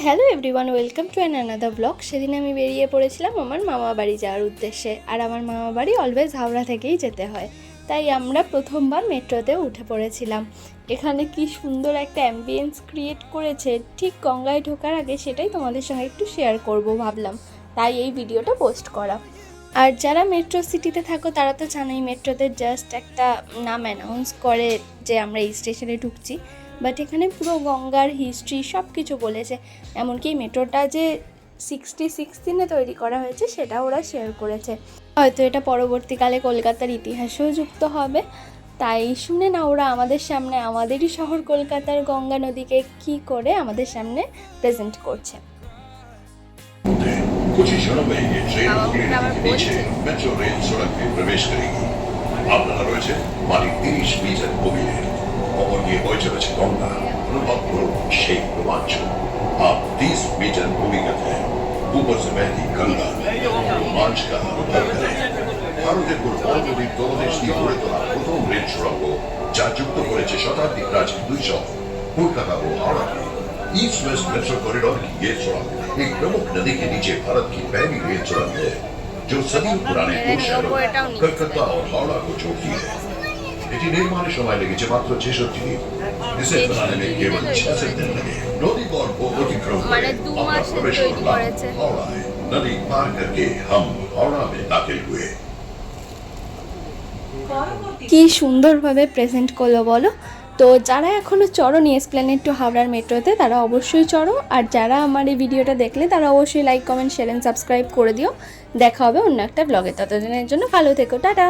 Hello everyone, welcome to another blog. সেদিন আমি বেরিয়ে পড়েছিলাম আমার মামা বাড়ি যাওয়ার উদ্দেশ্যে। আর আমার মামা বাড়ি অলওয়েজ হাওড়া থেকেই যেতে হয়, তাই আমরা প্রথমবার মেট্রোতে উঠে পড়েছিলাম। এখানে কি সুন্দর একটা অ্যাম্বিয়েন্স ক্রিয়েট করেছে ঠিক গঙ্গায় ঢোকার আগে, সেটাই তোমাদের সঙ্গে একটু শেয়ার করব ভাবলাম, তাই এই ভিডিওটা পোস্ট করা। আর যারা মেট্রো সিটিতে থাকো তারা তো জানোই, মেট্রোতে জাস্ট একটা নাম অ্যানাউন্স করে যে আমরা এই স্টেশনে ঢুকছি, বাট এখানে পুরো গঙ্গার হিস্ট্রি সব কিছু বলেছে। এমনকি মেট্রোটা যে 1616 তৈরি করা হয়েছে সেটা ওরা শেয়ার করেছে। হয়তো এটা পরবর্তীকালে কলকাতার ইতিহাসেও যুক্ত হবে। তাই শুনে না ওরা আমাদের সামনে আমাদেরই শহর কলকাতার গঙ্গা নদীকে কি করে আমাদের সামনে প্রেজেন্ট করছে। कुछ ही क्षणों में ये ट्रेन नीचे मेट्रो रेल सड़क में प्रवेश करेगी। আপনারা রয়েছে মালিক 30 মিটার গভীরে और ये বয়ে চলেছে গঙ্গা। অনুভব করুন সেই রোমাঞ্চ। आप 30 मीटर भूमिगत है, ऊपर से बहती गंगा रोमांच का अनुभव करें। ভারতের পূর্ব নদীর তলদেশ দিয়ে গড়ে তোলা প্রথম রেল সুড়ঙ্গ, যা যুক্ত করেছে শতাব্দী প্রাচীন দুই শহর কলকাতা ও হাওড়াকে। ईस्ट वेस्ट मेट्रो कॉरिडोर की ये सुड़ंग एक प्रमुख नदी के नीचे भारत की पहली रेल सुड़ंग है, जो सदियों पुराने दो शहरों कलकत्ता और हावड़ा को जोड़ती है। এটি নির্মাণের সময় লেগেছে মাত্র 66 দিন। इसे बनाने में केवल 66 दिन लगे। नदी गौर को अतिक्रम করে আমরা প্রবেশ করলাম হাওড়ায়। नदी पार करके हम हावड़ा में दाखिल हुए। কি সুন্দরভাবে প্রেজেন্ট করলো বলো। তো যারা এখনও চড়োনি এসপ্ল্যানেড টু হাওড়ার মেট্রোতে তারা অবশ্যই চড়ো। আর যারা আমার এই ভিডিওটা দেখলে তারা অবশ্যই like, comment, share and subscribe করে দিও। দেখা হবে অন্য একটা ব্লগে। ততদিনের জন্য ভালো থেকো, টাটা।